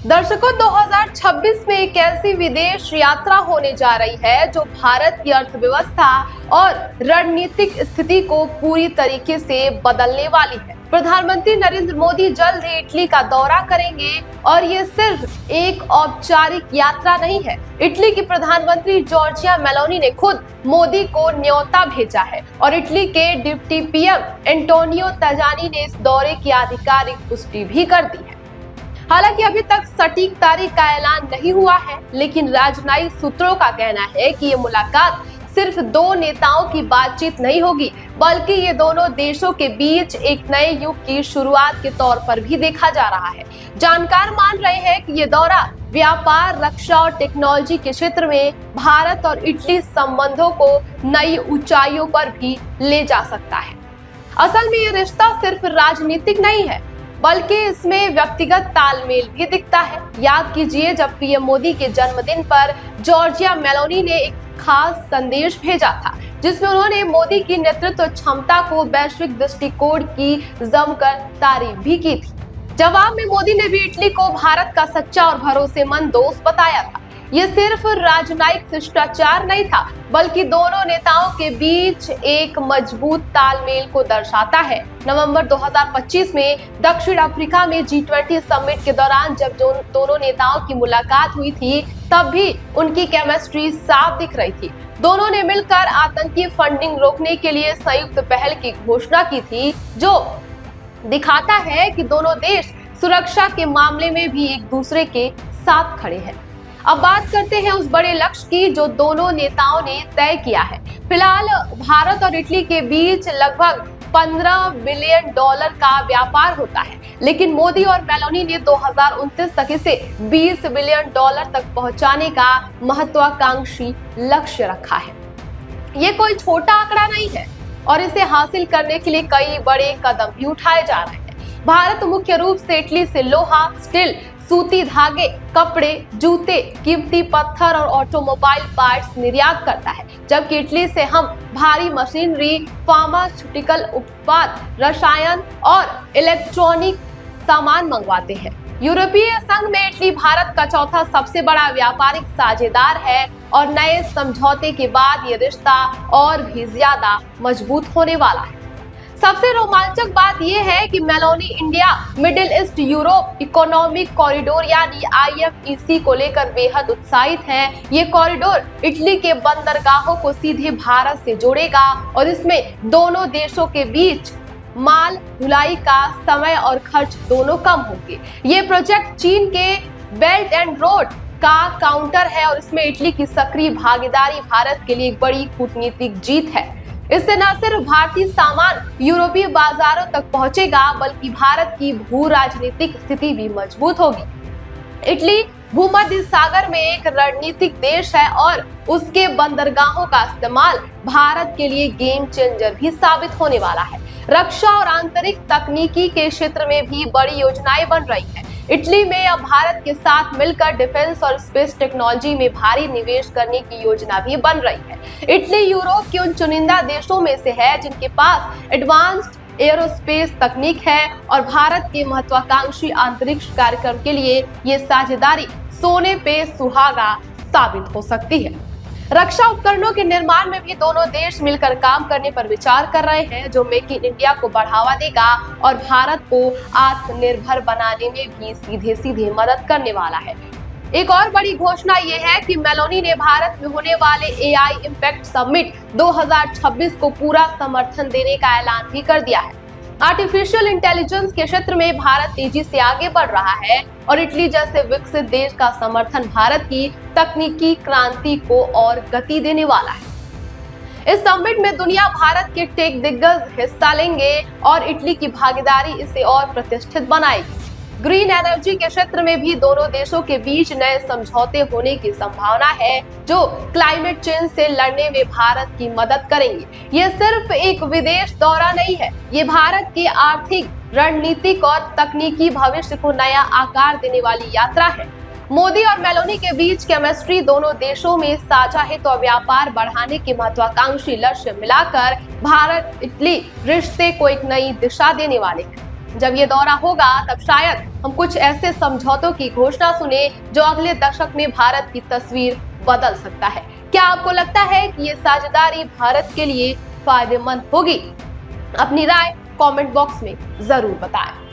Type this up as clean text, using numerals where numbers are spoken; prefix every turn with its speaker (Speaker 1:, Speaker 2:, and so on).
Speaker 1: दर्शकों, 2026 में एक ऐसी विदेश यात्रा होने जा रही है जो भारत की अर्थव्यवस्था और रणनीतिक स्थिति को पूरी तरीके से बदलने वाली है। प्रधानमंत्री नरेंद्र मोदी जल्द ही इटली का दौरा करेंगे और ये सिर्फ एक औपचारिक यात्रा नहीं है। इटली की प्रधानमंत्री जॉर्जिया मेलोनी ने खुद मोदी को न्योता भेजा है और इटली के डिप्टी पीएम एंटोनियो ताजानी ने इस दौरे की आधिकारिक पुष्टि भी कर दी है। हालांकि अभी तक सटीक तारीख का ऐलान नहीं हुआ है, लेकिन राजनयिक सूत्रों का कहना है कि ये मुलाकात सिर्फ दो नेताओं की बातचीत नहीं होगी, बल्कि ये दोनों देशों के बीच एक नए युग की शुरुआत के तौर पर भी देखा जा रहा है। जानकार मान रहे हैं कि ये दौरा व्यापार, रक्षा और टेक्नोलॉजी के क्षेत्र में भारत और इटली संबंधों को नई ऊंचाइयों पर भी ले जा सकता है। असल में ये रिश्ता सिर्फ राजनीतिक नहीं है, बल्कि इसमें व्यक्तिगत तालमेल भी दिखता है। याद कीजिए, जब पीएम मोदी के जन्मदिन पर जॉर्जिया मेलोनी ने एक खास संदेश भेजा था, जिसमें उन्होंने मोदी की नेतृत्व क्षमता को वैश्विक दृष्टिकोण की जमकर तारीफ भी की थी। जवाब में मोदी ने भी इटली को भारत का सच्चा और भरोसेमंद दोस्त बताया था। ये सिर्फ राजनयिक शिष्टाचार नहीं था, बल्कि दोनों नेताओं के बीच एक मजबूत तालमेल को दर्शाता है। नवंबर 2025 में दक्षिण अफ्रीका में G20 समिट के दौरान जब दोनों नेताओं की मुलाकात हुई थी, तब भी उनकी केमिस्ट्री साफ दिख रही थी। दोनों ने मिलकर आतंकी फंडिंग रोकने के लिए संयुक्त पहल की घोषणा की थी, जो दिखाता है कि दोनों देश सुरक्षा के मामले में भी एक दूसरे के साथ खड़े हैं। अब बात करते हैं उस बड़े लक्ष्य की जो दोनों नेताओं ने तय किया है। फिलहाल भारत और इटली के बीच लगभग $15 बिलियन का व्यापार होता है, लेकिन मोदी और मेलोनी ने 2029 तक इसे $20 बिलियन तक पहुंचाने का महत्वाकांक्षी लक्ष्य रखा है। ये कोई छोटा आंकड़ा नहीं है और इसे हासिल करने के लिए कई बड़े कदम भी उठाए जा रहे हैं। भारत मुख्य रूप से इटली से लोहा, स्टील, सूती धागे, कपड़े, जूते, कीमती पत्थर और ऑटोमोबाइल पार्ट्स निर्यात करता है, जबकि इटली से हम भारी मशीनरी, फार्मास्यूटिकल उत्पाद, रसायन और इलेक्ट्रॉनिक सामान मंगवाते हैं। यूरोपीय संघ में इटली भारत का चौथा सबसे बड़ा व्यापारिक साझेदार है और नए समझौते के बाद ये रिश्ता और भी ज्यादा मजबूत होने वाला है। सबसे रोमांचक बात यह है कि Meloni India middle east Europe economic corridor यानी IFEC को लेकर बेहद उत्साहित हैं। ये कॉरिडोर इटली के बंदरगाहों को सीधे भारत से जोड़ेगा और इसमें दोनों देशों के बीच माल ढुलाई का समय और खर्च दोनों कम होंगे। ये प्रोजेक्ट चीन के बेल्ट एंड रोड का काउंटर है और इसमें इटली की सक्रिय भागीदारी भारत के लिए एक बड़ी कूटनीतिक जीत है। इससे न सिर्फ भारतीय सामान यूरोपीय बाजारों तक पहुंचेगा, बल्कि भारत की भू राजनीतिक स्थिति भी मजबूत होगी। इटली भूमध्य सागर में एक रणनीतिक देश है और उसके बंदरगाहों का इस्तेमाल भारत के लिए गेम चेंजर भी साबित होने वाला है। रक्षा और आंतरिक तकनीकी के क्षेत्र में भी बड़ी योजनाएं बन रही है। इटली में अब भारत के साथ मिलकर डिफेंस और स्पेस टेक्नोलॉजी में भारी निवेश करने की योजना भी बन रही है। इटली यूरोप के उन चुनिंदा देशों में से है जिनके पास एडवांस्ड एरोस्पेस तकनीक है और भारत के महत्वाकांक्षी अंतरिक्ष कार्यक्रम के लिए ये साझेदारी सोने पे सुहागा साबित हो सकती है। रक्षा उपकरणों के निर्माण में भी दोनों देश मिलकर काम करने पर विचार कर रहे हैं, जो मेक इन इंडिया को बढ़ावा देगा और भारत को आत्मनिर्भर बनाने में भी सीधे मदद करने वाला है। एक और बड़ी घोषणा ये है कि मेलोनी ने भारत में होने वाले AI इम्पैक्ट समिट 2026 को पूरा समर्थन देने का ऐलान भी कर दिया है। आर्टिफिशियल इंटेलिजेंस के क्षेत्र में भारत तेजी से आगे बढ़ रहा है और इटली जैसे विकसित देश का समर्थन भारत की तकनीकी क्रांति को और गति देने वाला है। इस समिट में दुनिया भारत के टेक दिग्गज हिस्सा लेंगे और इटली की भागीदारी इसे और प्रतिष्ठित बनाएगी। ग्रीन एनर्जी के क्षेत्र में भी दोनों देशों के बीच नए समझौते होने की संभावना है, जो क्लाइमेट चेंज से लड़ने में भारत की मदद करेंगे। ये सिर्फ एक विदेश दौरा नहीं है, ये भारत की आर्थिक, रणनीतिक और तकनीकी भविष्य को नया आकार देने वाली यात्रा है। मोदी और मेलोनी के बीच केमिस्ट्री दोनों देशों में साझा हित और व्यापार बढ़ाने के महत्वाकांक्षी लक्ष्य मिलाकर भारत इटली रिश्ते को एक नई दिशा देने वाले हैं। जब ये दौरा होगा तब शायद हम कुछ ऐसे समझौतों की घोषणा सुने जो अगले दशक में भारत की तस्वीर बदल सकता है। क्या आपको लगता है कि ये साझेदारी भारत के लिए फायदेमंद होगी? अपनी राय कमेंट बॉक्स में जरूर बताएं।